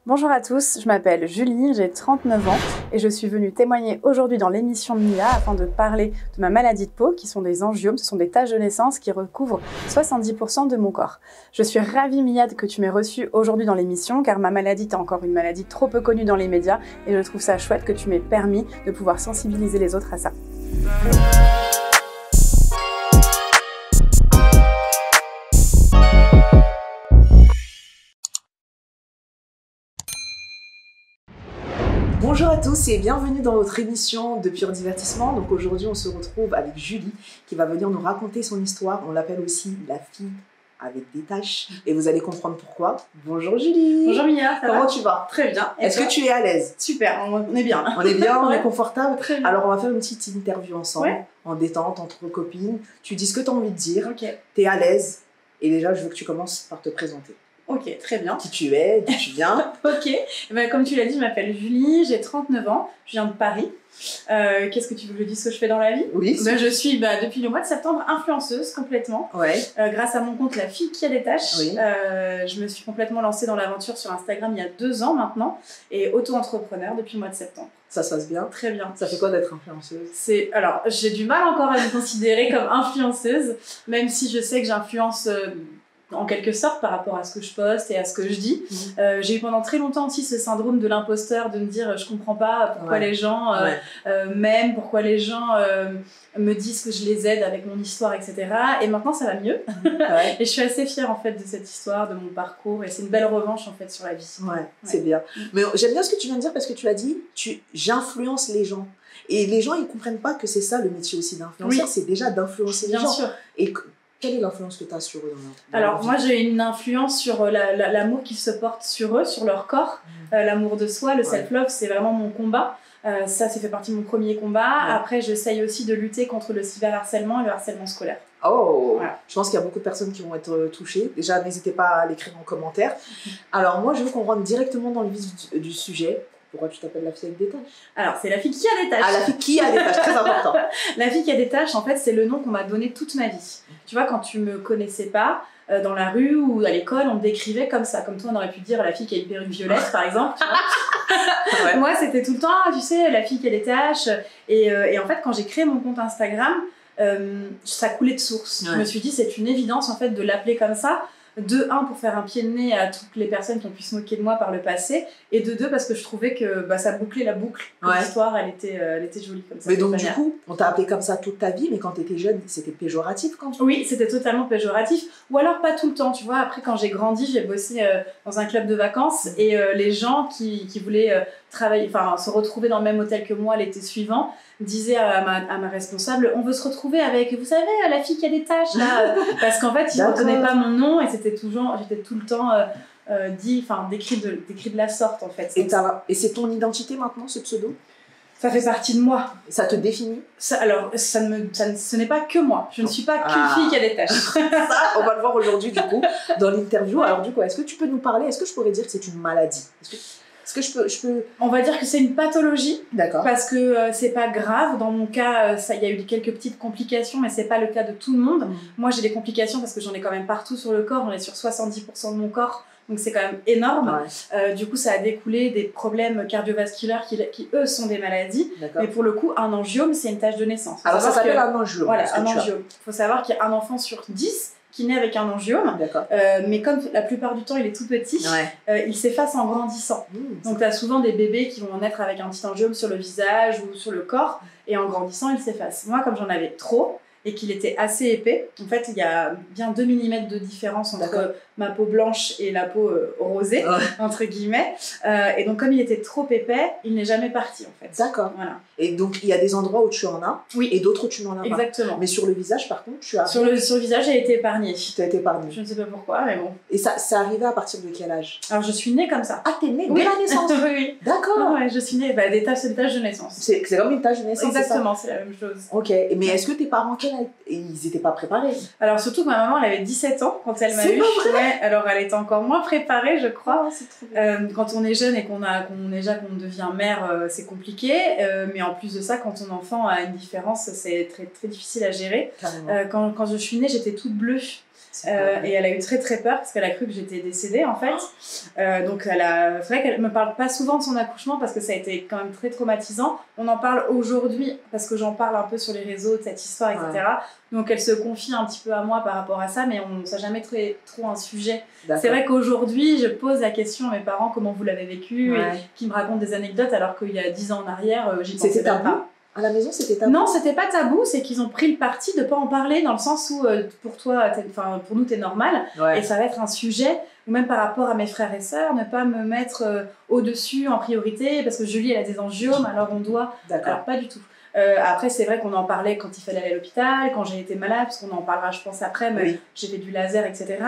Bonjour à tous, je m'appelle Julie, j'ai 39 ans et je suis venue témoigner aujourd'hui dans l'émission de Mia afin de parler de ma maladie de peau qui sont des angiomes, ce sont des taches de naissance qui recouvrent 70% de mon corps. Je suis ravie Mia que tu m'aies reçue aujourd'hui dans l'émission car ma maladie est encore une maladie trop peu connue dans les médias et je trouve ça chouette que tu m'aies permis de pouvoir sensibiliser les autres à ça. Bonjour à tous et bienvenue dans votre émission de Pur Divertissement. Donc aujourd'hui on se retrouve avec Julie qui va venir nous raconter son histoire. On l'appelle aussi la fille avec des taches et vous allez comprendre pourquoi. Bonjour Julie. Bonjour Mia, comment tu vas? Très bien. Est-ce que tu es à l'aise? Super, on est bien. On est bien, on Ouais. est confortable. Très bien. Alors on va faire une petite interview ensemble, Ouais. en détente, entre copines. Tu dis ce que tu as envie de dire, Ok, tu es à l'aise et déjà je veux que tu commences par te présenter. ok, très bien. Qui tu es, d'où tu viens. Ok, ben, comme tu l'as dit, je m'appelle Julie, j'ai 39 ans, je viens de Paris. Qu'est-ce que tu veux que je dise ce que je fais dans la vie? Oui. Ben, je suis depuis le mois de septembre influenceuse complètement. Ouais. Grâce à mon compte La Fille qui a des taches, Oui. je me suis complètement lancée dans l'aventure sur Instagram il y a 2 ans maintenant et auto-entrepreneur depuis le mois de septembre. Ça se passe bien. Très bien. Ça fait quoi d'être influenceuse? Alors, j'ai du mal encore à me considérer comme influenceuse, même si je sais que j'influence en quelque sorte par rapport à ce que je poste et à ce que je dis. J'ai eu pendant très longtemps aussi ce syndrome de l'imposteur, de me dire je comprends pas pourquoi les gens m'aiment, pourquoi les gens me disent que je les aide avec mon histoire, etc. Et maintenant ça va mieux. Ouais. Et je suis assez fière en fait de cette histoire, de mon parcours, et c'est une belle revanche en fait sur la vie. Ouais, c'est bien. Mais j'aime bien ce que tu viens de dire parce que tu l'as dit, j'influence les gens. Et les gens, ils comprennent pas que c'est ça le métier aussi d'influenceur, c'est déjà d'influencer les Bien gens. sûr. Et quelle est l'influence que tu as sur eux dans Alors leur moi vie? j'ai une influence sur l'amour qu'ils se portent sur eux, sur leur corps, l'amour de soi, le self-love, c'est vraiment mon combat. Ça fait partie de mon premier combat. Ouais. Après j'essaye aussi de lutter contre le cyberharcèlement et le harcèlement scolaire. Oh, Voilà. Je pense qu'il y a beaucoup de personnes qui vont être touchées. Déjà, n'hésitez pas à l'écrire en commentaire. Alors moi, je veux qu'on rentre directement dans le vif du sujet. Pourquoi tu t'appelles la fille avec des taches? Alors c'est la fille qui a des taches. Ah, la fille qui a des taches, très important. La fille qui a des taches, en fait, c'est le nom qu'on m'a donné toute ma vie. Tu vois, quand tu me connaissais pas, dans la rue ou à l'école, on me décrivait comme ça. Comme toi, on aurait pu dire la fille qui a une perruque violette, par exemple. Tu vois. Ouais. Moi, c'était tout le temps, tu sais, la fille qui a des taches. Et en fait, quand j'ai créé mon compte Instagram, ça coulait de source. Ouais. Je me suis dit, c'est une évidence, en fait, de l'appeler comme ça. De 1 pour faire un pied de nez à toutes les personnes qui ont pu se moquer de moi par le passé, et de 2 parce que je trouvais que ça bouclait la boucle, que Ouais. l'histoire elle était jolie comme ça. Mais de donc toute du manière. coup, on t'a appelé comme ça toute ta vie, mais quand tu étais jeune, c'était péjoratif quand tu... Oui, c'était totalement péjoratif, ou alors pas tout le temps, tu vois. Après, quand j'ai grandi, j'ai bossé dans un club de vacances, et les gens qui voulaient travailler, enfin se retrouver dans le même hôtel que moi l'été suivant, disaient à ma responsable, on veut se retrouver avec, vous savez, la fille qui a des taches là, parce qu'en fait, ils ne retenaient pas mon nom, et j'étais tout le temps décrit de la sorte en fait. Et c'est ton identité maintenant, ce pseudo? Ça fait partie de moi. Ça te définit? Ce n'est pas que moi. Je ne suis pas qu'une fille qui a des taches. Ça, on va le voir aujourd'hui, du coup, dans l'interview. Alors, du coup, est-ce que tu peux nous parler? Est-ce que je pourrais dire que c'est une maladie? Est-ce que je peux... On va dire que c'est une pathologie. D'accord. Parce que c'est pas grave. Dans mon cas, il y a eu quelques petites complications, mais c'est pas le cas de tout le monde. Moi, j'ai des complications parce que j'en ai quand même partout sur le corps. J'en ai sur 70% de mon corps. Donc c'est quand même énorme. Ouais. Du coup, ça a découlé des problèmes cardiovasculaires qui eux, sont des maladies. D'accord. Mais pour le coup, un angiome, c'est une tache de naissance. Alors, ça s'appelle un angiome. Voilà, est-ce que un tu as? angiome. Il faut savoir qu'il y a un enfant sur 10 qui naît avec un angiome. D'accord. Mais comme la plupart du temps, il est tout petit, Ouais. il s'efface en grandissant. Donc, tu as souvent des bébés qui vont naître avec un petit angiome sur le visage ou sur le corps. Et en grandissant, il s'efface. Moi, comme j'en avais trop, et qu'il était assez épais. En fait, il y a bien 2 mm de différence entre ma peau blanche et la peau rosée, entre guillemets. Et donc, comme il était trop épais, il n'est jamais parti, en fait. D'accord. Voilà. Et donc, il y a des endroits où tu en as, Oui. et d'autres où tu n'en as pas. Exactement. Mais sur le visage, par contre, tu as... Sur le visage, j'ai été épargnée. Tu as été épargnée. Je ne sais pas pourquoi, mais bon. Et ça arrivait à partir de quel âge? Alors, je suis née comme ça. Ah, t'es née Oui. dès la naissance? Oui, oui. D'accord. Ouais, je suis née, des taches de naissance. C'est comme une tache de naissance, Exactement, c'est la même chose. Ok, mais est-ce que tes parents, ils n'étaient pas préparés? Alors surtout que ma maman, elle avait 17 ans quand elle m'a C'est eu. pas vrai? Ouais, alors elle était encore moins préparée, je crois. C'est trop bien. Quand on est jeune et qu'on devient mère, c'est compliqué. Mais en plus de ça, quand ton enfant a une différence, c'est très, très difficile à gérer. Carrément. Quand je suis née, j'étais toute bleue. Et elle a eu très très peur parce qu'elle a cru que j'étais décédée en fait. Donc c'est vrai qu'elle me parle pas souvent de son accouchement parce que ça a été quand même très traumatisant. On en parle aujourd'hui parce que j'en parle un peu sur les réseaux de cette histoire, etc. Ouais. Donc elle se confie un petit peu à moi par rapport à ça, mais ça n'a jamais trop un sujet. C'est vrai qu'aujourd'hui, je pose la question à mes parents comment vous l'avez vécu, et qui me racontent des anecdotes alors qu'il y a 10 ans en arrière, j'y pensais même pas. À la maison, c'était tabou? Non, c'était pas tabou, c'est qu'ils ont pris le parti de pas en parler dans le sens où pour toi, pour nous, t'es normal, et ça va être un sujet, ou même par rapport à mes frères et sœurs, ne pas me mettre au-dessus en priorité, parce que Julie, elle a des angiomes, alors on doit... Alors pas du tout. Après, c'est vrai qu'on en parlait quand il fallait aller à l'hôpital, quand j'ai été malade, parce qu'on en parlera, je pense, après, mais j'ai fait du laser, etc.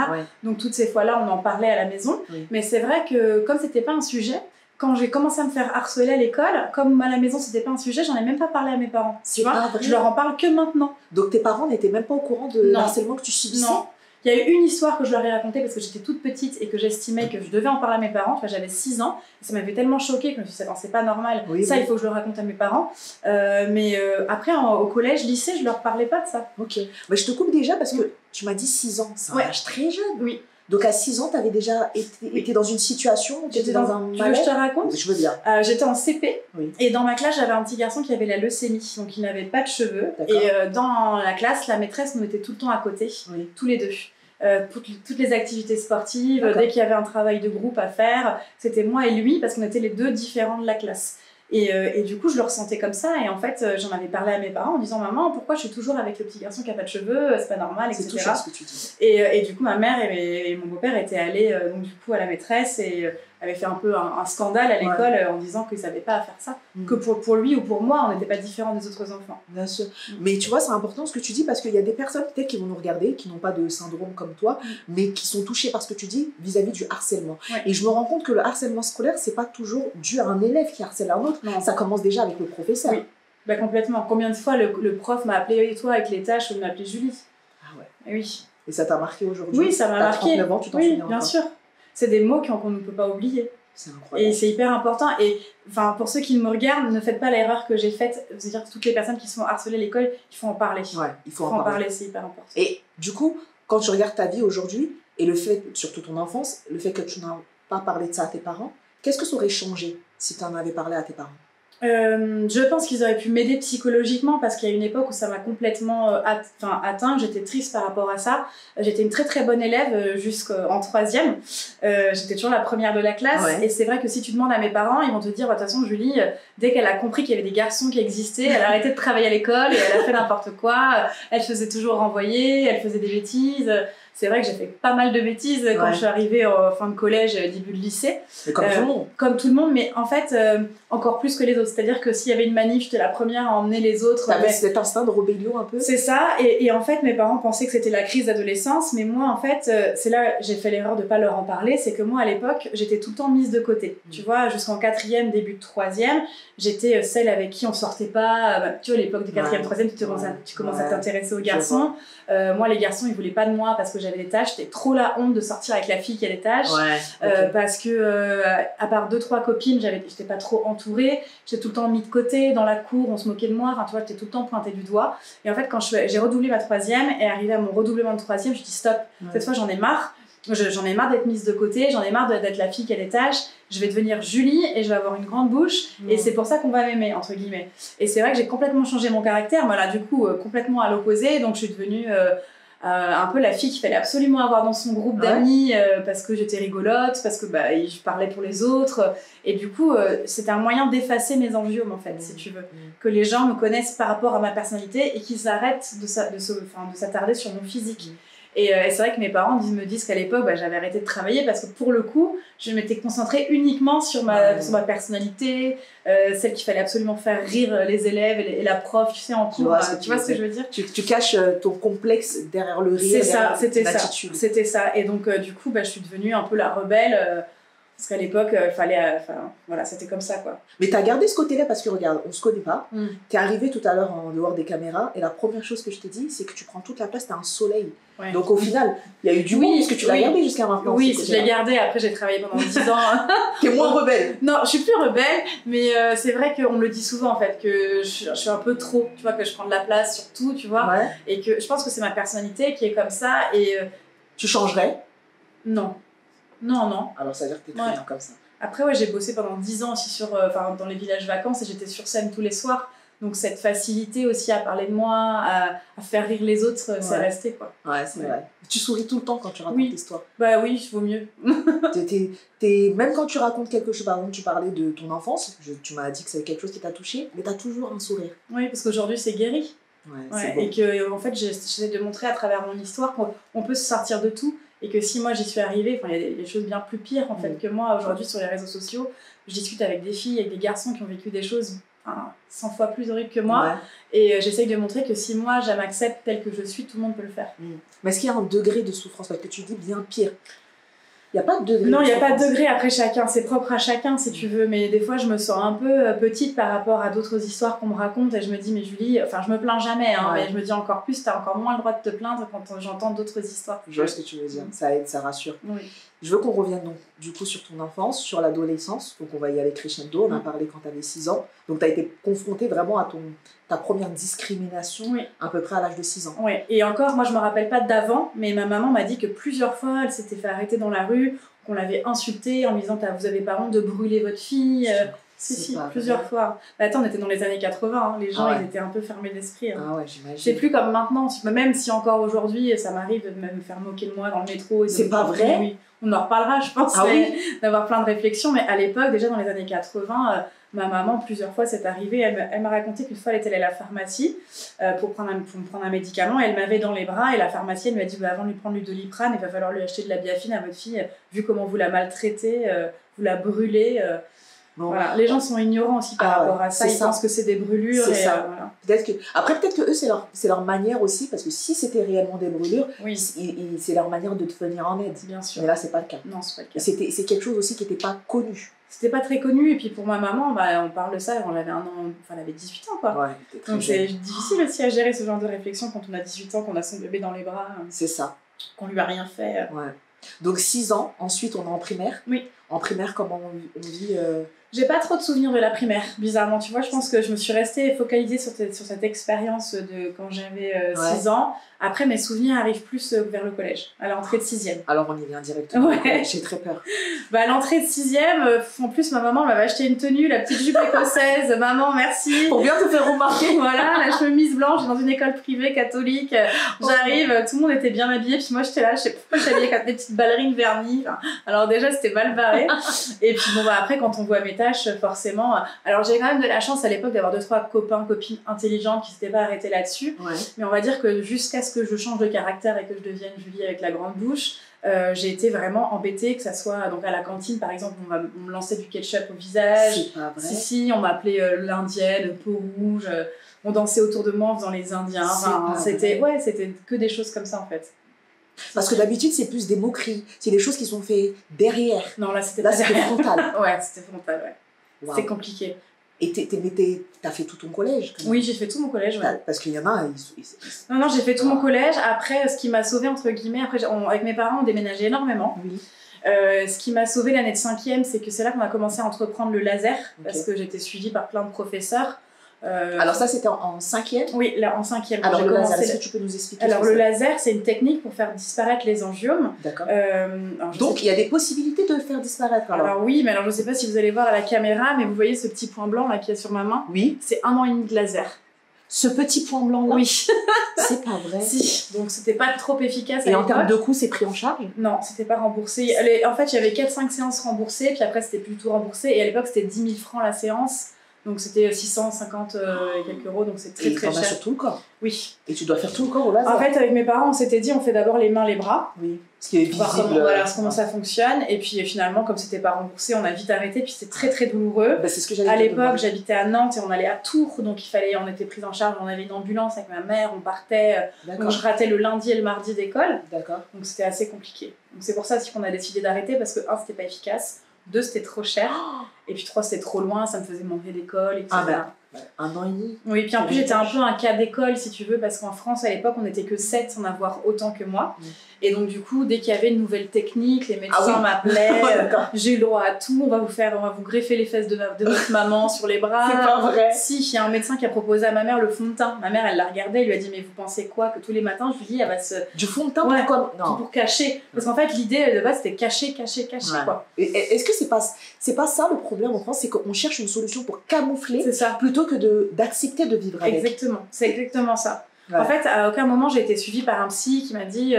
Donc toutes ces fois-là, on en parlait à la maison, mais c'est vrai que comme c'était pas un sujet, quand j'ai commencé à me faire harceler à l'école, comme à la maison c'était pas un sujet, j'en ai même pas parlé à mes parents. Tu vois, je leur en parle que maintenant. Donc tes parents n'étaient même pas au courant de l'harcèlement que tu subissais? Non. Il y a eu une histoire que je leur ai racontée parce que j'étais toute petite et que j'estimais que je devais en parler à mes parents. Enfin, j'avais 6 ans et ça m'avait tellement choquée que je me suis dit, c'est pas normal. Ça, il faut que je le raconte à mes parents. Mais après, au collège, lycée, je leur parlais pas de ça. Ok. Mais je te coupe déjà parce que tu m'as dit 6 ans. C'est un âge très jeune. Oui. Donc à 6 ans, tu avais déjà été dans une situation où tu étais dans un malaise. Tu veux que je te raconte? Je veux bien. J'étais en CP et dans ma classe, j'avais un petit garçon qui avait la leucémie, donc il n'avait pas de cheveux. Et dans la classe, la maîtresse nous mettait tout le temps à côté, tous les deux. Toutes les activités sportives, dès qu'il y avait un travail de groupe à faire, c'était moi et lui parce qu'on était les deux différents de la classe. Et du coup, je le ressentais comme ça. Et en fait, j'en avais parlé à mes parents en disant « Maman, pourquoi je suis toujours avec le petit garçon qui n'a pas de cheveux? C'est pas normal, etc. » C'est touchant ce que tu dis. Et du coup, ma mère et mon beau-père étaient allés donc, du coup, à la maîtresse et avaient fait un peu un scandale à l'école en disant qu'ils ne savaient pas faire ça. Que pour lui ou pour moi, on n'était pas différents des autres enfants. Bien sûr. Mais tu vois, c'est important ce que tu dis parce qu'il y a des personnes peut-être qui vont nous regarder, qui n'ont pas de syndrome comme toi, mais qui sont touchées par ce que tu dis vis-à-vis du harcèlement. Et je me rends compte que le harcèlement scolaire, c'est pas toujours dû à un élève qui harcèle un autre. Non. Ça commence déjà avec le professeur. Oui, bah, complètement. Combien de fois le prof m'a appelé et toi avec les tâches ou m'a appelé Julie? Ah ouais. Oui. Et ça t'a marqué aujourd'hui? Oui, ça m'a marqué. 39 ans, tu t'en souviens bien sûr. C'est des mots qu'on ne peut pas oublier. C'est incroyable. Et c'est hyper important. Et pour ceux qui me regardent, ne faites pas l'erreur que j'ai faite. C'est-à-dire que toutes les personnes qui se font harceler à l'école, il faut en parler. Ouais, il faut en parler. C'est hyper important. Et du coup, quand tu regardes ta vie aujourd'hui, et le fait, surtout ton enfance, le fait que tu n'as pas parlé de ça à tes parents, qu'est-ce que ça aurait changé si tu en avais parlé à tes parents? Je pense qu'ils auraient pu m'aider psychologiquement parce qu'il y a une époque où ça m'a complètement atteint, j'étais triste par rapport à ça. J'étais une très très bonne élève jusqu'en 3e. J'étais toujours la première de la classe et c'est vrai que si tu demandes à mes parents, ils vont te dire de toute façon Julie, dès qu'elle a compris qu'il y avait des garçons qui existaient, elle a arrêté de travailler à l'école et elle a fait n'importe quoi. Elle faisait toujours renvoyer, elle faisait des bêtises. C'est vrai que j'ai fait pas mal de bêtises quand je suis arrivée en fin de collège, début de lycée. Mais comme tout le monde. Comme tout le monde, mais en fait, encore plus que les autres. C'est-à-dire que s'il y avait une manif, j'étais la première à emmener les autres. T'avais cet instinct de rébellion un peu? C'est ça. Et en fait, mes parents pensaient que c'était la crise d'adolescence. Mais moi, en fait, c'est là j'ai fait l'erreur de pas leur en parler. C'est que moi, à l'époque, j'étais tout le temps mise de côté. Tu vois, jusqu'en 4e, début de 3e, j'étais celle avec qui on sortait pas. Tu vois, l'époque de 4e, 3e, tu commences à t'intéresser aux garçons. Moi, les garçons, ils voulaient pas de moi parce que j'avais des tâches. J'étais trop la honte de sortir avec la fille qui a des tâches. Parce que, à part 2-3 copines, j'étais pas trop entourée. J'étais tout le temps mis de côté. Dans la cour, on se moquait de moi. Enfin, tu vois, j'étais tout le temps pointée du doigt. Et en fait, quand j'ai redoublé ma 3e et arrivé à mon redoublement de 3e, je dis stop. Cette fois, j'en ai marre. J'en ai marre d'être mise de côté. J'en ai marre d'être la fille qui a des tâches. Je vais devenir Julie et je vais avoir une grande bouche. Et c'est pour ça qu'on va m'aimer, entre guillemets. Et c'est vrai que j'ai complètement changé mon caractère. Voilà, du coup, complètement à l'opposé. Donc, je suis devenue un peu la fille qu'il fallait absolument avoir dans son groupe d'amis parce que j'étais rigolote, parce que je parlais pour les autres. Et du coup, c'était un moyen d'effacer mes angiomes, en fait, si tu veux. Que les gens me connaissent par rapport à ma personnalité et qu'ils arrêtent de s'attarder sur mon physique. Et c'est vrai que mes parents me disent qu'à l'époque, j'avais arrêté de travailler parce que pour le coup, je m'étais concentrée uniquement sur ma personnalité, celle qu'il fallait absolument faire rire les élèves et la prof, tu sais, en cours. Tu vois ce que je veux dire? Tu caches ton complexe derrière le rire. C'est ça, c'était ça. Et donc, du coup, je suis devenue un peu la rebelle. Parce qu'à l'époque, voilà, c'était comme ça, quoi. Mais t'as gardé ce côté-là parce que, regarde, on se connaît pas. T'es arrivé tout à l'heure en dehors des caméras et la première chose que je t'ai dit, c'est que tu prends toute la place, t'as un soleil. Ouais. Donc au final, il y a eu du monde puisque tu l'as gardé jusqu'à maintenant. Oui, je l'ai gardé. Après, j'ai travaillé pendant 10 ans. T'es moins rebelle? Non, je suis plus rebelle, mais c'est vrai qu'on me le dit souvent, en fait, que je suis un peu trop, tu vois, que je prends de la place sur tout, tu vois. Ouais. Et que je pense que c'est ma personnalité qui est comme ça. Et Tu changerais? Non. Non, non. Alors ça veut dire que t'es très bien comme ça. Après, ouais, j'ai bossé pendant 10 ans aussi dans les villages vacances et j'étais sur scène tous les soirs. Donc cette facilité aussi à parler de moi, à faire rire les autres, c'est resté quoi. Ouais, c'est vrai. Tu souris tout le temps quand tu racontes l'histoire. Bah oui, il vaut mieux. Même quand tu racontes quelque chose, par exemple, tu parlais de ton enfance, tu m'as dit que c'est quelque chose qui t'a touché, mais t'as toujours un sourire. Oui, parce qu'aujourd'hui c'est guéri. C'est beau. Et que en fait, j'essaie de montrer à travers mon histoire qu'on peut se sortir de tout. Et que si moi j'y suis arrivée, il y a des choses bien plus pires en fait que moi aujourd'hui sur les réseaux sociaux. Je discute avec des filles, avec des garçons qui ont vécu des choses 100 fois plus horribles que moi. Et j'essaye de montrer que si moi je m'accepte telle que je suis, tout le monde peut le faire. Mais est-ce qu'il y a un degré de souffrance? Parce que tu dis bien pire. Il n'y a pas de degré. Non, il n'y a pas de degré après chacun. C'est propre à chacun si tu veux. Mais des fois, je me sens un peu petite par rapport à d'autres histoires qu'on me raconte. Et je me dis, mais Julie, enfin, je me plains jamais. Mais je me dis encore plus, tu as encore moins le droit de te plaindre quand j'entends d'autres histoires. Je vois ce que tu veux dire. Ça aide, ça rassure. Oui. Je veux qu'on revienne donc, du coup sur ton enfance, sur l'adolescence. Donc on va y aller crescendo. On a parlé quand tu avais 6 ans. Donc tu as été confrontée vraiment à ta première discrimination à peu près à l'âge de 6 ans. Oui, et encore, moi je me rappelle pas d'avant, mais ma maman m'a dit que plusieurs fois elle s'était fait arrêter dans la rue, qu'on l'avait insultée en lui disant vous avez pas honte de brûler votre fille. Si, plusieurs fois. Bah, attends, on était dans les années 80, les gens ils étaient un peu fermés d'esprit. Ah ouais, j'imagine. C'est plus comme maintenant, même si encore aujourd'hui ça m'arrive de me faire moquer de moi dans le métro. C'est pas vrai? Oui, on en reparlera, je pense, d'avoir plein de réflexions, mais à l'époque, déjà dans les années 80, ma maman, plusieurs fois, c'est arrivé, elle m'a raconté qu'une fois elle était allée à la pharmacie pour me prendre un médicament, et elle m'avait dans les bras, et la pharmacienne lui a dit avant de lui prendre du Doliprane, il va falloir lui acheter de la biafine à votre fille, vu comment vous la maltraitez, vous la brûlez. Voilà. Les gens sont ignorants aussi par rapport à ça, ils pensent que c'est des brûlures. C'est ça. Voilà. Peut-être que eux, c'est leur manière aussi, parce que si c'était réellement des brûlures, c'est leur manière de te venir en aide. Bien sûr. Mais là, c'est pas le cas. Non, c'est pas le cas. C'est quelque chose aussi qui n'était pas connu. C'était pas très connu, et puis pour ma maman, on parle de ça, elle avait 18 ans quoi. Donc c'est difficile aussi à gérer ce genre de réflexion quand on a 18 ans, qu'on a son bébé dans les bras. C'est ça. Qu'on lui a rien fait. Donc 6 ans, ensuite on est en primaire. Oui. En primaire, comment on vit J'ai pas trop de souvenirs de la primaire, bizarrement. Tu vois, je pense que je me suis restée focalisée sur cette expérience de quand j'avais 6 ans. Après, mes souvenirs arrivent plus vers le collège, à l'entrée de 6e. Alors, on y vient directement. J'ai très peur. À l'entrée de 6e, en plus, ma maman m'avait acheté une tenue, la petite jupe écossaise. Maman, merci. Pour bien te faire remarquer. Voilà, la chemise blanche, dans une école privée catholique. J'arrive, tout le monde était bien habillé. Puis moi, j'étais là, je sais pas pourquoi j'étais habillée avec des petites ballerines vernies. Alors, déjà, c'était mal barré. Et puis, après, quand on voit mes tâches, forcément. Alors, j'ai quand même de la chance à l'époque d'avoir 2-3 copains, copines intelligents qui s'étaient pas arrêtés là-dessus. Mais on va dire que jusqu'à ce que je change de caractère et que je devienne Julie avec la grande bouche, j'ai été vraiment embêtée, que ça soit donc à la cantine par exemple, on me lançait du ketchup au visage. C'est pas vrai. Si, on m'appelait l'indienne, peau rouge, on dansait autour de moi en faisant les indiens. C'était que des choses comme ça en fait. Parce que d'habitude c'est plus des moqueries, c'est des choses qui sont faites derrière. Non, là c'était frontal. C'était frontal, Wow. C'était compliqué. Et t'as fait tout ton collège quand même. Oui, j'ai fait tout mon collège. Parce qu'il y en a, Non, j'ai fait tout mon collège. Après, ce qui m'a sauvée, entre guillemets, avec mes parents, on déménageait énormément. Oui. Ce qui m'a sauvée l'année de 5e, c'est que c'est là qu'on a commencé à entreprendre le laser, parce que j'étais suivie par plein de professeurs. Alors ça, c'était en 5e? Oui, là, en 5e. Alors le laser, est-ce que tu peux nous expliquer? Alors le laser, c'est une technique pour faire disparaître les angiomes. D'accord. Donc il y a des possibilités de le faire disparaître alors? Alors oui, mais je ne sais pas si vous allez voir à la caméra, mais vous voyez ce petit point blanc là qu'il y a sur ma main? Oui. C'est 1 an et demi de laser. Ce petit point blanc là? Oui. C'est pas vrai? Si, donc c'était pas trop efficace. Et en termes de coût, c'est pris en charge? Non, c'était pas remboursé. En fait, il y avait 4-5 séances remboursées, puis après c'était plus tout remboursé, et à l'époque c'était 10 000 francs la séance. Donc c'était 650 et quelques euros, donc c'est très très cher. Et t'en as sur tout le corps? Oui. Et tu dois faire tout le corps au laser? En fait, avec mes parents, on s'était dit on fait d'abord les mains, les bras. Oui. Ce qui est visible. Voir comment ça fonctionne. Et puis finalement, comme c'était pas remboursé, on a vite arrêté. Puis c'était très très douloureux. C'est ce que j'allais à l'époque, j'habitais à Nantes et on allait à Tours, donc on était pris en charge. On avait une ambulance avec ma mère, on partait. Donc je ratais le lundi et le mardi d'école. D'accord. Donc c'était assez compliqué. Donc c'est pour ça aussi qu'on a décidé d'arrêter, parce que 1, c'était pas efficace. 2, c'était trop cher. Et puis 3, c'était trop loin, ça me faisait manquer d'école, etc. 1 an et demi. Oui, puis en plus, j'étais un peu un cas d'école, si tu veux, parce qu'en France, à l'époque, on n'était que 7 sans avoir autant que moi. Et donc, du coup, dès qu'il y avait une nouvelle technique, les médecins m'appelaient, j'ai eu le droit à tout, on va vous greffer les fesses de votre maman sur les bras. C'est pas vrai. Si, il y a un médecin qui a proposé à ma mère le fond de teint. Ma mère, elle l'a regardé, elle lui a dit, mais vous pensez quoi? Que tous les matins, je lui dis, elle va se... Du fond de teint, pourquoi? Non. Pour cacher. Parce qu'en fait, l'idée de base, c'était cacher, quoi. Et est-ce que c'est pas ça le problème en France? C'est qu'on cherche une solution pour camoufler plutôt que d'accepter de vivre avec. Exactement, c'est exactement ça. Ouais. En fait, à aucun moment j'ai été suivie par un psy qui m'a dit,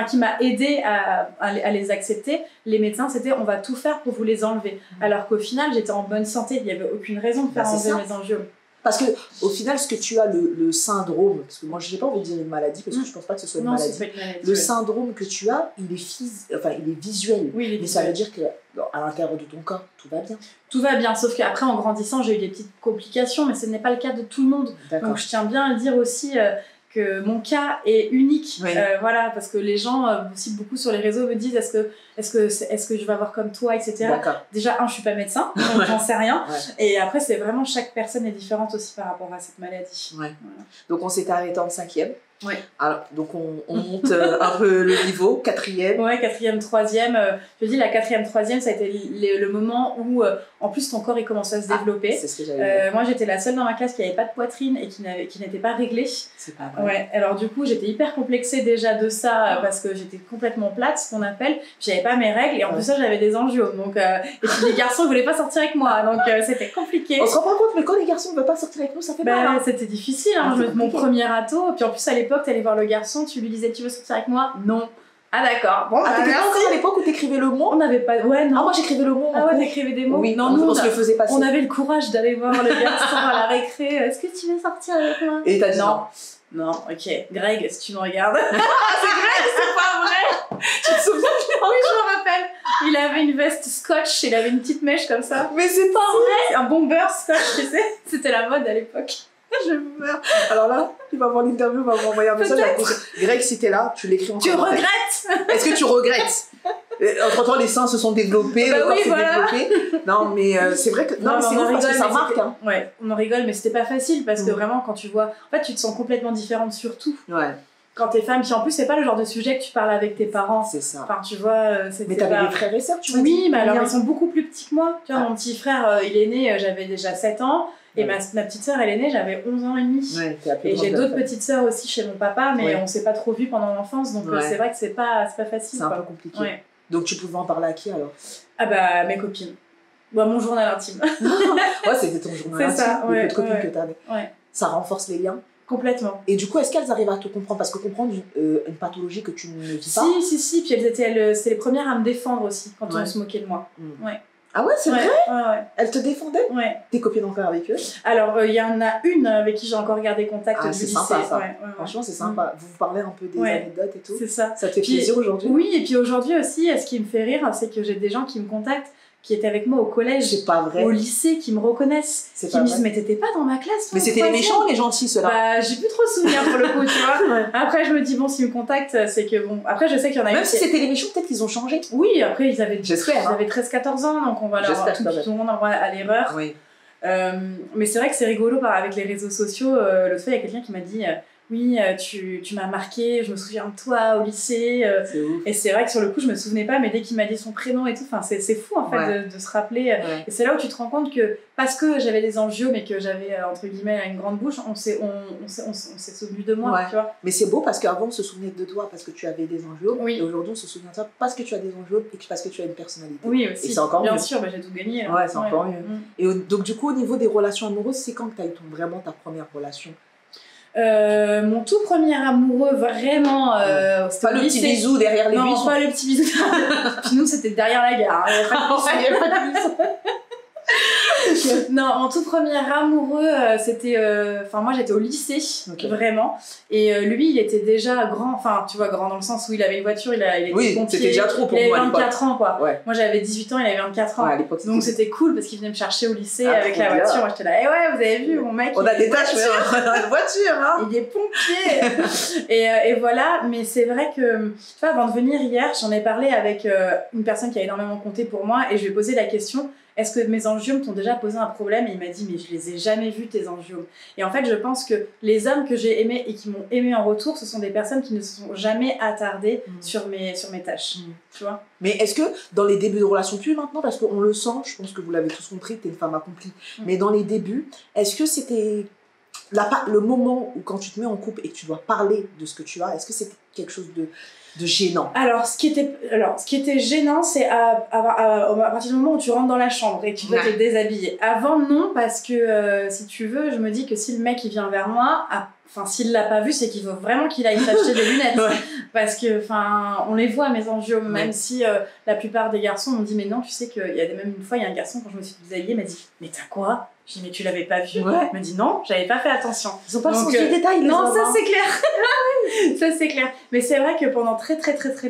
qui m'a aidée à les accepter. Les médecins, c'était on va tout faire pour vous les enlever. Alors qu'au final, j'étais en bonne santé, il n'y avait aucune raison de faire enlever mes angiomes. Parce que au final, ce que tu as, le syndrome, parce que moi je n'ai pas envie de dire une maladie, parce que je ne pense pas que ce soit une maladie. C'est pas une maladie. Le syndrome que tu as, il est visuel. Oui, il est mais ça veut dire que à l'intérieur de ton corps, tout va bien. Tout va bien, sauf qu'après en grandissant, j'ai eu des petites complications, mais ce n'est pas le cas de tout le monde. Donc je tiens bien à le dire aussi. Que mon cas est unique, voilà, parce que les gens aussi beaucoup sur les réseaux me disent est-ce que je vais avoir comme toi, etc. Déjà, je suis pas médecin, donc j'en sais rien. Et après, c'est vraiment chaque personne est différente aussi par rapport à cette maladie. Voilà. Donc on s'était arrêté en 5e. Alors, donc on monte un peu le niveau, 4e. 4e, 3e. Je dis la 4e, 3e, ça a été le moment où, en plus, ton corps il commence à se développer. C'est ce que j'avais moi, j'étais la seule dans ma classe qui n'avait pas de poitrine et qui n'était pas réglée. C'est pas vrai. Alors du coup, j'étais hyper complexée déjà de ça parce que j'étais complètement plate, ce qu'on appelle. J'avais pas mes règles et en plus ça, j'avais des angiomes. Donc, et puis les garçons ne voulaient pas sortir avec moi, donc c'était compliqué. On se rend pas compte, mais quand les garçons ne veulent pas sortir avec nous, ça fait mal. C'était difficile. Mon premier râteau. Puis en plus, à l'époque, t'allais voir le garçon, tu lui disais tu veux sortir avec moi? Non. Ah d'accord. Bon, t'étais pas encore à l'époque où t'écrivais le mot? On n'avait pas. Ouais, non. Ah, moi j'écrivais le mot. Ah ouais, t'écrivais des mots? Oui, non, nous on se le faisait passer. On avait le courage d'aller voir le garçon à la récré. Est-ce que tu veux sortir avec moi? Et t'as dit non. Non, ok. Greg, si tu me regardes. C'est Greg, c'est pas vrai! Tu te souviens? Oui, je me rappelle. Il avait une veste scotch, il avait une petite mèche comme ça. Mais c'est pas vrai! Un bomber scotch, tu sais. C'était la mode à l'époque. Je meurs. Alors là, il va voir l'interview, il va m'envoyer un message. Greg, si t'es là, tu l'écris en commentaire. Tu regrettes? Est-ce que tu regrettes? Entre-temps, les seins se sont développés, le corps s'est développé. Non, mais c'est vrai que. Non, mais c'est ouf parce que ça marque. Hein. Ouais, on en rigole, mais c'était pas facile parce que vraiment, quand tu vois. En fait, tu te sens complètement différente, surtout. Quand t'es femme, puis en plus, c'est pas le genre de sujet que tu parles avec tes parents. C'est ça. Enfin, tu vois. Mais t'avais des frères et sœurs, tu vois? Oui, mais alors ils sont beaucoup plus petits que moi. Tu vois, mon petit frère, il est né, j'avais déjà 7 ans. Et ma petite sœur, elle est née, j'avais 11 ans et demi. Et j'ai d'autres petites sœurs aussi chez mon papa, mais on s'est pas trop vues pendant l'enfance, donc c'est vrai que c'est pas facile. C'est un peu compliqué. Donc tu pouvais en parler à qui alors? Ah bah mes copines. Mon journal intime. C'était ton journal intime. C'est ça, les copines que t'avais. Ça renforce les liens. Complètement. Et du coup, est-ce qu'elles arrivent à te comprendre? Parce que comprendre une pathologie que tu ne vis pas. Si. Puis c'est les premières à me défendre aussi quand on se moquait de moi. Ah ouais, c'est vrai? Ouais. Elle te défendait? Ouais. T'es copine encore avec eux? Alors, il y en a une avec qui j'ai encore gardé contact du lycée. Sympa, ça. Franchement, c'est sympa. Vous parlez un peu des anecdotes et tout. C'est ça. Ça te fait plaisir aujourd'hui? Oui, et puis aujourd'hui aussi, ce qui me fait rire, c'est que j'ai des gens qui me contactent, qui étaient avec moi au collège, c'est pas vrai. Au lycée, qui me reconnaissent, qui me disent mais t'étais pas dans ma classe. Mais c'était les méchants ou les gentils ceux-là? J'ai plus trop souvenir pour le coup, tu vois. Après je me dis bon, s'ils me contactent, c'est que bon. Après je sais qu'il y en a. Même si c'était les méchants, peut-être qu'ils ont changé. Oui, après ils avaient 13-14 ans, donc on va leur tout le monde envoie à l'erreur. Oui. Mais c'est vrai que c'est rigolo avec les réseaux sociaux. L'autre fois il y a quelqu'un qui m'a dit oui, tu m'as marqué, je me souviens de toi au lycée. Et c'est vrai que sur le coup, je me souvenais pas, mais dès qu'il m'a dit son prénom et tout, c'est fou en fait de se rappeler. Et c'est là où tu te rends compte que parce que j'avais des angiomes mais que j'avais entre guillemets une grande bouche, on s'est souvenu de moi, tu vois. Mais c'est beau parce qu'avant on se souvenait de toi parce que tu avais des angiomes, et aujourd'hui on se souvient de toi parce que tu as des angiomes et parce que tu as une personnalité. Oui, aussi. Et c'est encore bien mieux. sûr, j'ai tout gagné. Ouais, c'est encore mieux. Et donc du coup, au niveau des relations amoureuses, c'est quand que tu as eu vraiment ta première relation? Mon tout premier amoureux, vraiment. Pas le petit bisou derrière les buissons. Non, pas le petit bisou. Puis nous, c'était derrière la gare. Il n'y avait pas de bisou. Non, mon tout premier amoureux, c'était. Enfin, moi j'étais au lycée, vraiment. Et lui, il était déjà grand, enfin, tu vois, grand dans le sens où il avait une voiture, il était pompier. C'était déjà trop pour moi. Il avait 24 ans, quoi. Ouais. Moi j'avais 18 ans, il avait 24 ans. Ouais, à l'époque, donc c'était cool parce qu'il venait me chercher au lycée avec la voiture. Moi j'étais là, vous avez vu, mon mec. On a des tâches, mais on a une voiture, hein. Il est pompier. et voilà, mais c'est vrai que, tu vois, avant de venir hier, j'en ai parlé avec une personne qui a énormément compté pour moi et je lui ai posé la question. est-ce que mes angiomes t'ont déjà posé un problème? Et il m'a dit, mais je les ai jamais vus tes angiomes. Et en fait, je pense que les hommes que j'ai aimés et qui m'ont aimé en retour, ce sont des personnes qui ne se sont jamais attardées sur mes tâches. Tu vois? Mais est-ce que dans les débuts de relation, plus maintenant, parce qu'on le sent, je pense que vous l'avez tous compris, t'es une femme accomplie, mais dans les débuts, est-ce que c'était le moment où quand tu te mets en couple et que tu dois parler de ce que tu as, est-ce que c'était quelque chose de gênant? Alors, ce qui était gênant, c'est à partir du moment où tu rentres dans la chambre et que tu dois te déshabiller. Avant, non, parce que si tu veux, je me dis que si le mec il vient vers moi, enfin, s'il l'a pas vu, c'est qu'il veut vraiment qu'il aille s'acheter des lunettes. Parce que, enfin, on les voit, mes angiomes, même si la plupart des garçons m'ont dit, mais non, tu sais qu'il y a même une fois, il y a un garçon, quand je me suis déshabillée, m'a dit, mais t'as quoi? J'ai dit, mais tu l'avais pas vu? Il m'a dit, non, j'avais pas fait attention. Ils ont pas le sens du détail, les non, hommes, ça c'est clair. Ça c'est clair. Mais c'est vrai que pendant très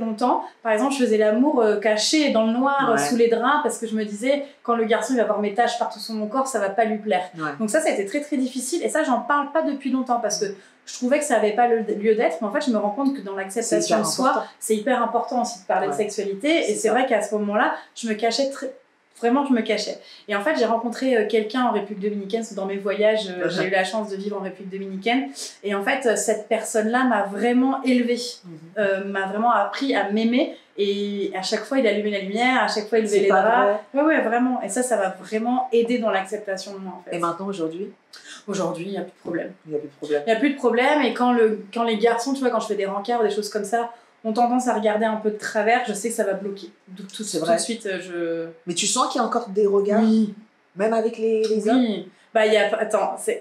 longtemps, par exemple, je faisais l'amour caché dans le noir, sous les draps, parce que je me disais, quand le garçon il va voir mes taches partout sur mon corps, ça va pas lui plaire. Donc ça a été très difficile. Et ça, j'en parle pas depuis longtemps, parce que je trouvais que ça avait pas lieu d'être, mais en fait, je me rends compte que dans l'acceptation de soi, c'est hyper important aussi de parler de sexualité. Et c'est vrai qu'à ce moment-là, je me cachais Vraiment, je me cachais. Et en fait, j'ai rencontré quelqu'un en République dominicaine. Dans mes voyages, j'ai eu la chance de vivre en République dominicaine. Et en fait, cette personne-là m'a vraiment élevée, m'a vraiment appris à m'aimer. Et à chaque fois, il allumait la lumière, à chaque fois, il levait les draps. Ouais, vraiment. Et ça m'a vraiment aidé dans l'acceptation de moi, en fait. Et maintenant, aujourd'hui, il n'y a plus de problème. Il n'y a plus de problème. Il n'y a plus de problème. Et quand les garçons, tu vois, quand je fais des rencarts ou des choses comme ça, ont tendance à regarder un peu de travers, je sais que ça va bloquer. Donc tout de suite, Mais tu sens qu'il y a encore des regards, même avec les hommes? Oui. Bah,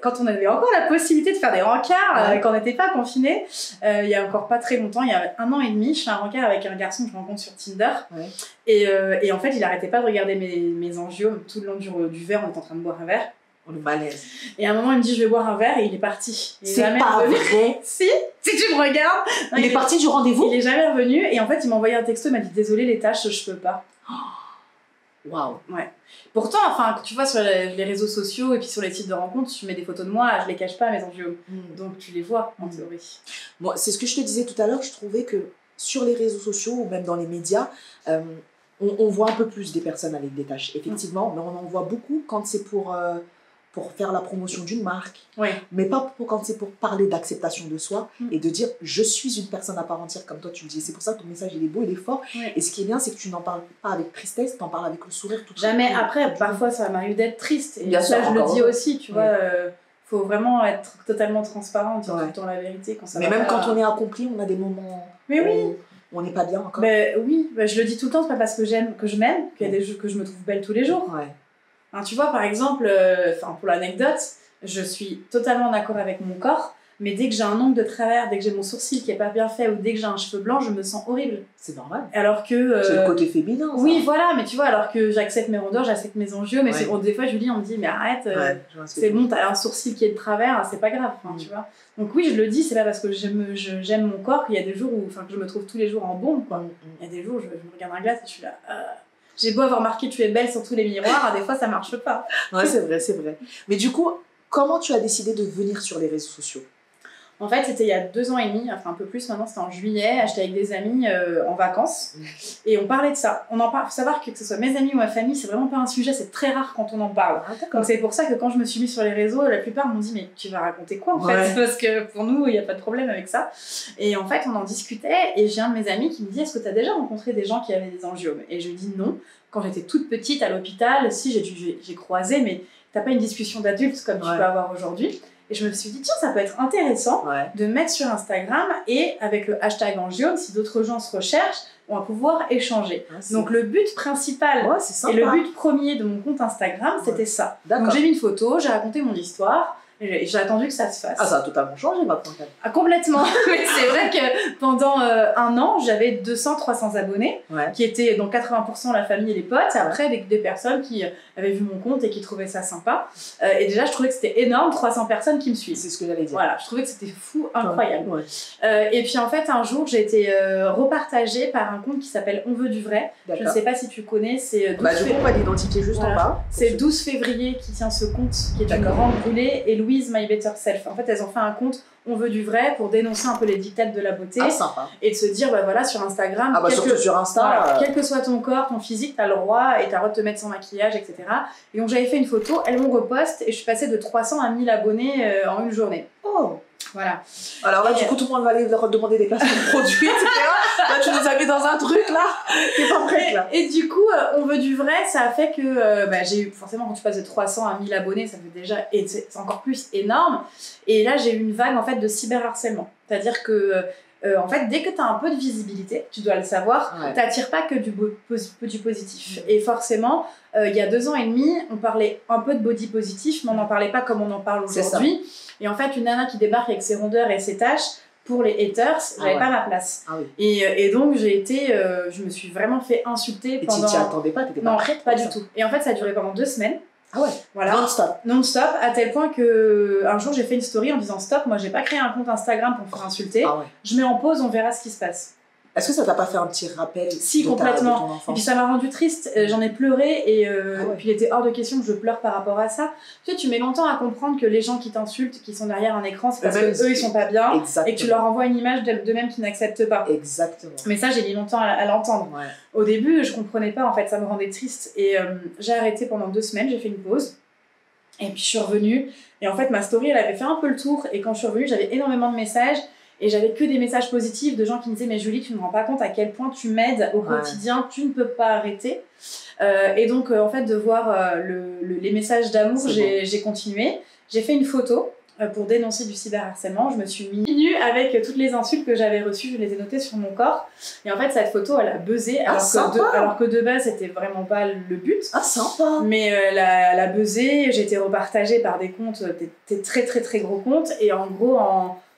quand on avait encore la possibilité de faire des rencarts, quand on n'était pas confinés, il y a encore pas très longtemps, il y a 1 an et demi, je fais un rencard avec un garçon que je rencontre sur Tinder. Et en fait, il arrêtait pas de regarder mes angiomes tout le long du verre, on était en train de boire un verre. On est malaise. Et à un moment, il me dit, je vais boire un verre, et il est parti. C'est pas vrai. Si tu me regardes. Non, il est parti du rendez-vous. Il est jamais revenu, et en fait, il m'a envoyé un texto, il m'a dit, désolé, les tâches, je peux pas. Waouh. Ouais. Pourtant, enfin, tu vois, sur les réseaux sociaux et puis sur les sites de rencontres, tu mets des photos de moi, je les cache pas, mes angiomes. Donc tu les vois, en théorie. Moi, c'est ce que je te disais tout à l'heure, je trouvais que sur les réseaux sociaux ou même dans les médias, on voit un peu plus des personnes avec des tâches, effectivement, mais on en voit beaucoup quand c'est pour faire la promotion d'une marque, mais pas quand c'est pour parler d'acceptation de soi et de dire je suis une personne à part entière comme toi tu le dis. C'est pour ça que ton message il est beau, il est fort. Et ce qui est bien, c'est que tu n'en parles pas avec tristesse, tu en parles avec le sourire tout jamais. Après, parfois ça m'arrive d'être triste. Et bien ça, sûr, je le dis aussi, tu vois. Faut vraiment être totalement transparent, dire tout le temps la vérité. Quand ça mais même quand on est accompli, on a des moments où on n'est pas bien encore. Je le dis tout le temps, c'est pas parce que je m'aime qu'il y a des jours que je me trouve belle tous les jours. Hein, tu vois, par exemple, pour l'anecdote, je suis totalement d'accord avec mon corps, mais dès que j'ai un ongle de travers, dès que j'ai mon sourcil qui est pas bien fait ou dès que j'ai un cheveu blanc, je me sens horrible. C'est normal. Alors que... c'est le côté féminin, ça. Oui, voilà, mais tu vois, alors que j'accepte mes rondeurs, j'accepte mes angiomes, mais des fois, Julie, on me dit, mais arrête, c'est bon, t'as un sourcil qui est de travers, c'est pas grave, tu vois. Donc oui, je le dis, c'est pas parce que j'aime mon corps qu'il y a des jours où que je me trouve tous les jours en bombe, quoi. Il y a des jours où je me regarde dans la glace et je suis là... J'ai beau avoir marqué tu es belle sur tous les miroirs, des fois ça marche pas. Ouais, c'est vrai. Mais du coup, comment tu as décidé de venir sur les réseaux sociaux? En fait, c'était il y a 2 ans et demi, enfin un peu plus maintenant, c'était en juillet, j'étais avec des amis en vacances et on parlait de ça. On en parle, faut savoir que ce soit mes amis ou ma famille, c'est vraiment pas un sujet, c'est très rare quand on en parle. Donc c'est pour ça que quand je me suis mise sur les réseaux, la plupart m'ont dit mais tu vas raconter quoi en fait? Parce que pour nous, il n'y a pas de problème avec ça. Et en fait, on en discutait et j'ai un de mes amis qui me dit est-ce que tu as déjà rencontré des gens qui avaient des angiomes? Et je lui dis non. Quand j'étais toute petite à l'hôpital, si j'ai croisé, mais t'as pas une discussion d'adulte comme tu peux avoir aujourd'hui. Et je me suis dit, tiens, ça peut être intéressant de mettre sur Instagram et avec le hashtag angiome, si d'autres gens se recherchent, on va pouvoir échanger. Donc le but principal et le but premier de mon compte Instagram, c'était ça. Donc j'ai mis une photo, j'ai raconté mon histoire. Et j'ai attendu que ça se fasse. Ah, ça a totalement changé maintenant. Ah, complètement. Mais c'est vrai que pendant 1 an, j'avais 200-300 abonnés, qui étaient donc 80% la famille et les potes, et après des personnes qui avaient vu mon compte et qui trouvaient ça sympa. Et déjà, je trouvais que c'était énorme, 300 personnes qui me suivent. C'est ce que j'allais dire. Voilà, je trouvais que c'était fou, incroyable. Et puis en fait, un jour, j'ai été repartagée par un compte qui s'appelle On veut du vrai. Je ne sais pas si tu connais, c'est 12 février. On va l'identifier juste en bas. C'est 12 février qui tient ce compte, qui est une grande brûlée, et Louise My Better Self. En fait, elles ont fait un compte on veut du vrai pour dénoncer un peu les dictates de la beauté. Ah, sympa. Et de se dire, bah voilà, sur Instagram, surtout sur Insta, quel que soit ton corps, ton physique, t'as le droit et t'as le droit de te mettre sans maquillage, etc. Et donc j'avais fait une photo, elles m'ont repost et je suis passée de 300 à 1000 abonnés en une journée. Oh. Voilà. Alors là, du coup, tout le monde va aller leur demander des placements de produits, etc. Là, tu nous as mis dans un truc, là, t'es pas prête, là. Et du coup, on veut du vrai, ça a fait que j'ai eu, forcément, quand tu passes de 300 à 1000 abonnés, ça fait déjà, et c'est encore plus énorme. Et là, j'ai eu une vague, en fait, de cyberharcèlement. C'est-à-dire que, en fait, dès que tu as un peu de visibilité, tu dois le savoir, t'attires pas que du positif. Et forcément, il y a 2 ans et demi, on parlait un peu de body positif, mais on n'en parlait pas comme on en parle aujourd'hui. Et en fait, une nana qui débarque avec ses rondeurs et ses taches, pour les haters, j'avais pas ma place. Ah oui. Et donc, je me suis vraiment fait insulter pendant... Et tu t'y attendais pas, t'étais pas prête? Non, pas du tout. Et en fait, ça a duré pendant 2 semaines. Ah ouais, voilà. Non-stop. Non-stop, à tel point que un jour, j'ai fait une story en disant stop, moi, j'ai pas créé un compte Instagram pour me faire insulter. Ah ouais. Je mets en pause, on verra ce qui se passe. Est-ce que ça t'a pas fait un petit rappel? Si, complètement. De ton enfance? Et puis ça m'a rendu triste, j'en ai pleuré et puis il était hors de question que je pleure par rapport à ça. Tu sais, tu mets longtemps à comprendre que les gens qui t'insultent, qui sont derrière un écran, c'est parce qu'eux ils sont pas bien. Exactement. Et que tu leur envoies une image d'eux-mêmes qui n'acceptent pas. Exactement. Mais ça, j'ai mis longtemps à l'entendre. Ouais. Au début, je comprenais pas, en fait, ça me rendait triste. Et j'ai arrêté pendant 2 semaines, j'ai fait une pause. Et puis je suis revenue. Et en fait, ma story, elle avait fait un peu le tour. Et quand je suis revenue, j'avais énormément de messages. Et j'avais que des messages positifs de gens qui me disaient « Mais Julie, tu ne me rends pas compte à quel point tu m'aides au quotidien, tu ne peux pas arrêter. » Et donc, en fait, de voir les messages d'amour, j'ai continué. J'ai fait une photo pour dénoncer du cyberharcèlement. Je me suis mis nue avec toutes les insultes que j'avais reçues, je les ai notées sur mon corps. Et en fait, cette photo, elle a buzzé, alors que de base, c'était vraiment pas le but. Ah, sympa! Mais elle a buzzé, j'ai été repartagée par des comptes, des très très très gros comptes. Et en gros,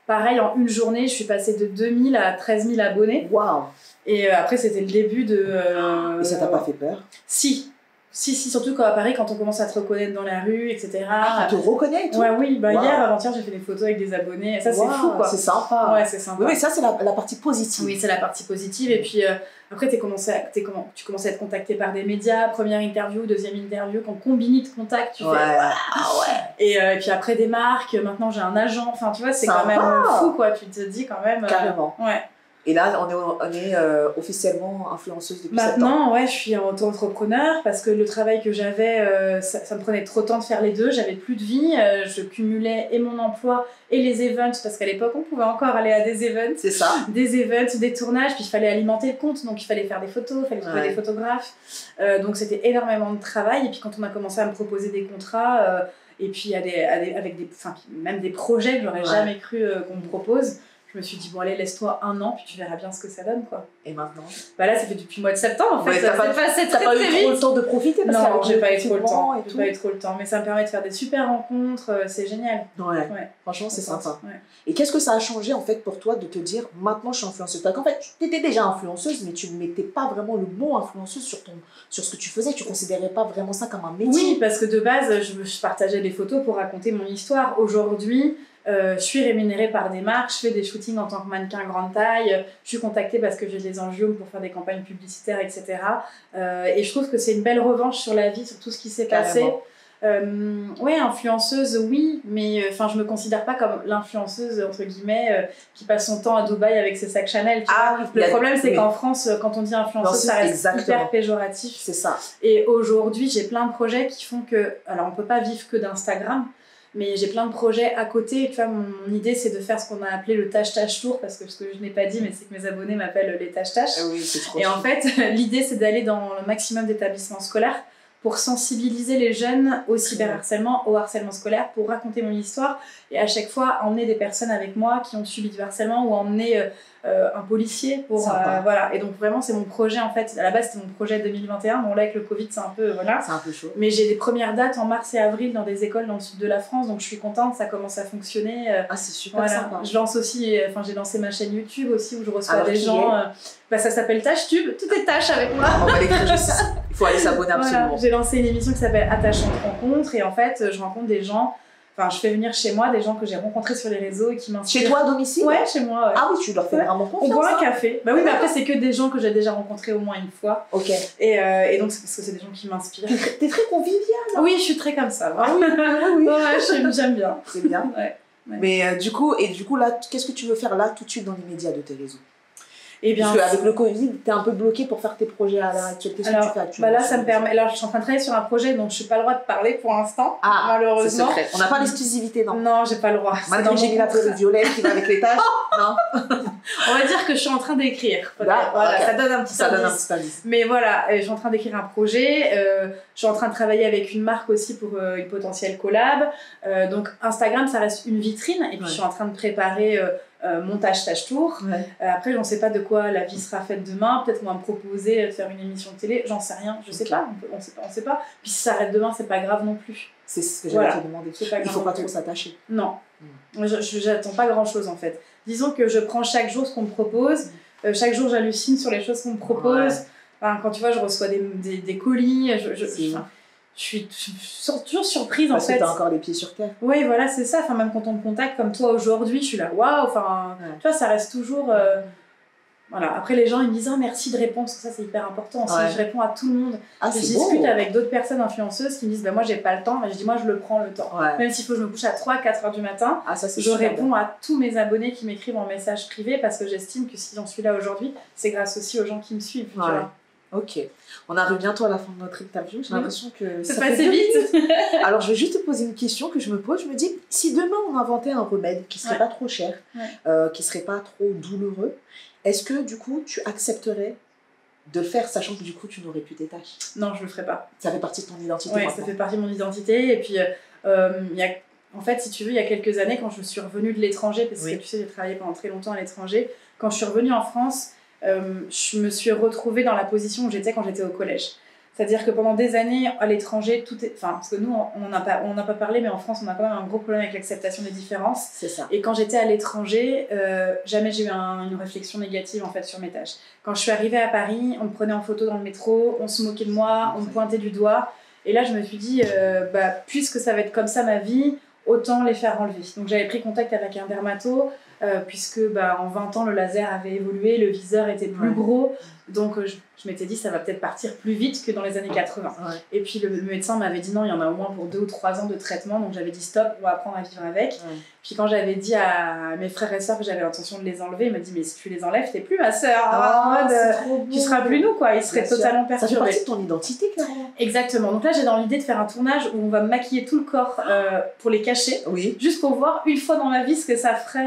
pareil, en une journée, je suis passée de 2000 à 13 000 abonnés. Waouh! Et après, c'était le début de... Et ça t'a pas fait peur? Si, surtout à Paris, quand on commence à te reconnaître dans la rue, etc. Ah, tu te reconnais et tout? Ouais, oui, hier, avant-hier, j'ai fait des photos avec des abonnés. Ça, c'est fou, quoi. C'est sympa. Ouais, c'est sympa. Oui, mais ça, c'est la partie positive. Oui, c'est la partie positive. Et puis, après, tu commences à être contacté par des médias. Première interview, deuxième interview. Quand Combini te contacte, tu fais... Et puis après, des marques. Maintenant, j'ai un agent. Enfin, tu vois, c'est quand même fou, quoi. Tu te dis quand même... Carrément. Ouais. Et là, on est officiellement influenceuse depuis 7 ans. Maintenant, ouais, je suis auto-entrepreneur parce que le travail que j'avais, ça me prenait trop de temps de faire les deux. J'avais plus de vie. Je cumulais et mon emploi et les events parce qu'à l'époque, on pouvait encore aller à des events. C'est ça. Des events, des tournages. Puis il fallait alimenter le compte. Donc il fallait faire des photos, il fallait trouver des photographes. Donc c'était énormément de travail. Et puis quand on a commencé à me proposer des contrats, et puis avec même des projets que j'aurais jamais cru qu'on me propose, je me suis dit, bon, allez, laisse-toi 1 an, puis tu verras bien ce que ça donne, quoi. Et maintenant? Bah là, ça fait depuis le mois de septembre, en fait. T'as pas eu trop le temps de profiter? Non, j'ai pas eu trop le temps. J'ai pas eu trop le temps. Mais ça me permet de faire des super rencontres, c'est génial. Ouais. Franchement, c'est sympa. Ouais. Et qu'est-ce que ça a changé, en fait, pour toi de te dire, maintenant, je suis influenceuse? Parce qu'en fait, tu étais déjà influenceuse, mais tu ne mettais pas vraiment le mot influenceuse sur ce que tu faisais. Tu considérais pas vraiment ça comme un métier. Oui, parce que de base, je partageais des photos pour raconter mon histoire. Aujourd'hui, je suis rémunérée par des marques, je fais des shootings en tant que mannequin grande taille, je suis contactée parce que j'ai des angiomes pour faire des campagnes publicitaires, etc. Et je trouve que c'est une belle revanche sur la vie, sur tout ce qui s'est passé. Ouais, influenceuse, oui, mais je me considère pas comme l'influenceuse, entre guillemets, qui passe son temps à Dubaï avec ses sacs Chanel. Le problème, c'est qu'en France, quand on dit influenceuse, ça reste hyper péjoratif. C'est ça. Et aujourd'hui, j'ai plein de projets qui font que... Alors, on peut pas vivre que d'Instagram, mais j'ai plein de projets à côté. Tu vois, mon idée, c'est de faire ce qu'on a appelé le Tâche Tour, parce que ce que je n'ai pas dit, mais c'est que mes abonnés m'appellent les Tâche. Oui, c'est trop Et en fait, l'idée, c'est d'aller dans le maximum d'établissements scolaires pour sensibiliser les jeunes au cyberharcèlement, au harcèlement scolaire, pour raconter mon histoire et à chaque fois emmener des personnes avec moi qui ont subi du harcèlement ou emmener un policier pour voilà. Et donc vraiment c'est mon projet en fait. À la base c'était mon projet 2021. Bon là avec le Covid c'est un peu voilà. C'est un peu chaud. Mais j'ai des premières dates en mars et avril dans des écoles dans le sud de la France, donc je suis contente, ça commence à fonctionner. Ah c'est super sympa. Je lance aussi, j'ai lancé ma chaîne YouTube aussi où je reçois des gens. Ça s'appelle TâcheTube, tout est tâche avec moi. On va l'écrire juste ici. Il faut aller s'abonner absolument. Voilà. J'ai lancé une émission qui s'appelle Attachante Rencontre et en fait je rencontre des gens. Enfin, je fais venir chez moi des gens que j'ai rencontrés sur les réseaux et qui m'inspirent. Chez toi, à domicile? Ouais, chez moi. Ouais. Ah oui, tu leur fais vraiment confiance. On boit un café. Bah oui, mais après, c'est que des gens que j'ai déjà rencontrés au moins une fois. Ok. Et donc, c'est parce que c'est des gens qui m'inspirent. T'es très conviviale. Oui, je suis très comme ça. Ah oui. Ouais, j'aime bien. C'est bien. Ouais. Ouais. Mais du coup, là, qu'est-ce que tu veux faire là tout de suite dans les médias de tes réseaux? Et bien, parce qu'avec le Covid, tu es un peu bloqué pour faire tes projets à l'heure actuelle. Qu'est-ce que tu fais actuellement? Là, ça me permet. Alors, je suis en train de travailler sur un projet dont je n'ai pas le droit de parler pour l'instant, malheureusement. C'est secret. On n'a pas l'exclusivité, non? Non, j'ai pas le droit. Malgré j'ai mis la peau violette qui va avec les taches. Non. On va dire que je suis en train d'écrire. Voilà, okay. Ça donne un petit indice. Mais voilà, je suis en train d'écrire un projet. Je suis en train de travailler avec une marque aussi pour une potentielle collab. Donc, Instagram, ça reste une vitrine. Et puis, je suis en train de préparer montage tâche tour. Après, j'en sais pas de quoi la vie sera faite demain. Peut-être qu'on va me proposer de faire une émission de télé. J'en sais rien. Je sais pas. On sait pas. Puis si ça s'arrête demain, c'est pas grave non plus. C'est ce que j'allais te demander. Il faut pas trop s'attacher. Non. J'attends pas grand-chose en fait. Disons que je prends chaque jour ce qu'on me propose. Chaque jour, j'hallucine sur les choses qu'on me propose. Enfin, quand tu vois, je reçois des colis. Je suis toujours surprise en fait. Parce que t'as encore les pieds sur terre. Oui, voilà, c'est ça. Enfin, même quand on me contacte comme toi aujourd'hui, je suis là, waouh. Enfin, tu vois, ça reste toujours. Voilà. Après, les gens ils me disent merci de répondre, ça c'est hyper important. Je réponds à tout le monde. Je discute avec d'autres personnes influenceuses qui me disent moi j'ai pas le temps. Mais je dis moi je le prends le temps. Même s'il faut que je me couche à 3-4 heures du matin, je réponds à tous mes abonnés qui m'écrivent en message privé parce que j'estime que si j'en suis là aujourd'hui, c'est grâce aussi aux gens qui me suivent. Tu vois. Ok, on arrive bientôt à la fin de notre interview. J'ai l'impression que ça passé vite. Alors je vais juste te poser une question que je me pose. Je me dis, si demain on inventait un remède qui serait pas trop cher, qui serait pas trop douloureux, est-ce que du coup tu accepterais de le faire, sachant que du coup tu n'aurais plus tes tâches? Non, je le ferais pas. Ça fait partie de ton identité. Oui, ça fait partie de mon identité. Et puis en fait, si tu veux, il y a quelques années, quand je suis revenue de l'étranger, parce que tu sais, j'ai travaillé pendant très longtemps à l'étranger, quand je suis revenue en France, je me suis retrouvée dans la position où j'étais quand j'étais au collège. C'est-à-dire que pendant des années, à l'étranger, parce que nous, on n'a pas parlé, mais en France, on a quand même un gros problème avec l'acceptation des différences. C'est ça. Et quand j'étais à l'étranger, jamais j'ai eu une réflexion négative en fait, sur mes tâches. Quand je suis arrivée à Paris, on me prenait en photo dans le métro, on se moquait de moi, on me pointait du doigt. Et là, je me suis dit, puisque ça va être comme ça ma vie, autant les faire enlever. Donc j'avais pris contact avec un dermato, puisque en 20 ans, le laser avait évolué, le viseur était plus gros. Donc je m'étais dit, ça va peut-être partir plus vite que dans les années 80. Et puis le médecin m'avait dit non, il y en a au moins pour 2 ou 3 ans de traitement. Donc j'avais dit stop, on va apprendre à vivre avec. Puis quand j'avais dit à mes frères et sœurs que j'avais l'intention de les enlever, il m'a dit mais si tu les enlèves, t'es plus ma sœur. Tu seras plus nous, quoi. Ils seraient totalement perturbés. Ça fait partie de ton identité, clairement. Exactement. Donc là, j'ai dans l'idée de faire un tournage où on va me maquiller tout le corps pour les cacher. Juste pour voir une fois dans ma vie ce que ça ferait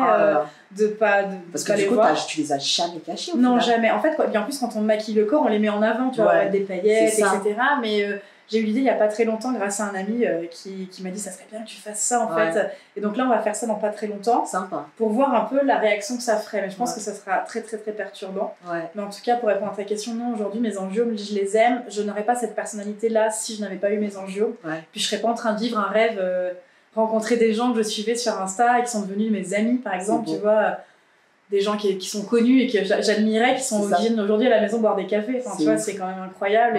parce que du coup, tu les as jamais cachés. Non, jamais. En fait, bien plus, quand on maquille le corps, on les met en avant, tu vois, avec des paillettes, etc. Mais j'ai eu l'idée il n'y a pas très longtemps grâce à un ami qui m'a dit ça serait bien que tu fasses ça en fait. Et donc là, on va faire ça dans pas très longtemps. Sympa. Pour voir un peu la réaction que ça ferait. Mais je pense que ça sera très très très perturbant. Mais en tout cas, pour répondre à ta question, non, aujourd'hui, mes angios, je les aime. Je n'aurais pas cette personnalité-là si je n'avais pas eu mes angios. Puis je serais pas en train de vivre un rêve, rencontrer des gens que je suivais sur Insta et qui sont devenus mes amis, par exemple, tu vois. Des gens qui sont connus et que j'admirais, qui viennent aujourd'hui à la maison boire des cafés. Enfin, tu vois, c'est quand même incroyable.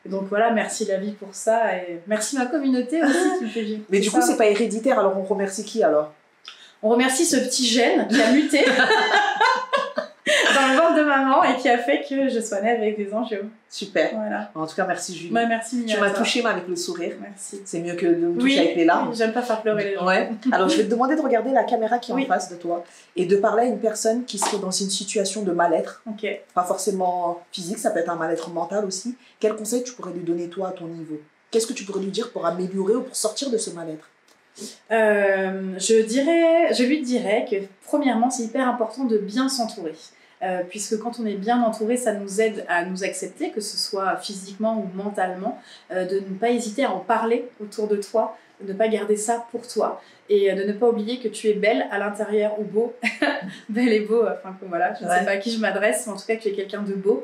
Et donc voilà, merci la vie pour ça. Et merci ma communauté aussi qui me fait vivre. Mais du coup, c'est pas héréditaire, alors on remercie qui alors? On remercie ce petit gène qui a muté dans le ventre de maman et qui a fait que je sois née avec des angios. Super. Voilà. En tout cas, merci Julie. Merci Mia. Tu m'as touchée avec le sourire. Merci. C'est mieux que de me toucher avec les larmes. Oui, j'aime pas faire pleurer les gens. Alors, je vais te demander de regarder la caméra qui est en face de toi et de parler à une personne qui serait dans une situation de mal-être. Pas forcément physique, ça peut être un mal-être mental aussi. Quel conseil tu pourrais lui donner toi à ton niveau? Qu'est-ce que tu pourrais lui dire pour améliorer ou pour sortir de ce mal-être? Je lui dirais que premièrement, c'est hyper important de bien s'entourer. Puisque quand on est bien entouré, ça nous aide à nous accepter, que ce soit physiquement ou mentalement, de ne pas hésiter à en parler autour de toi, de ne pas garder ça pour toi, et de ne pas oublier que tu es belle à l'intérieur ou beau, belle et beau, enfin voilà, je ne sais pas à qui je m'adresse, mais en tout cas que tu es quelqu'un de beau,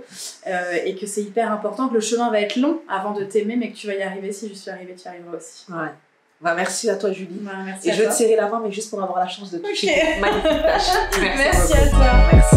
et que c'est hyper important, que le chemin va être long avant de t'aimer, mais que tu vas y arriver. Si je suis arrivée, tu y arriveras aussi. Merci à toi Julie. Merci et je vais te serrer la main, mais juste pour avoir la chance de toucher magnifique tâche. Merci à toi. Merci.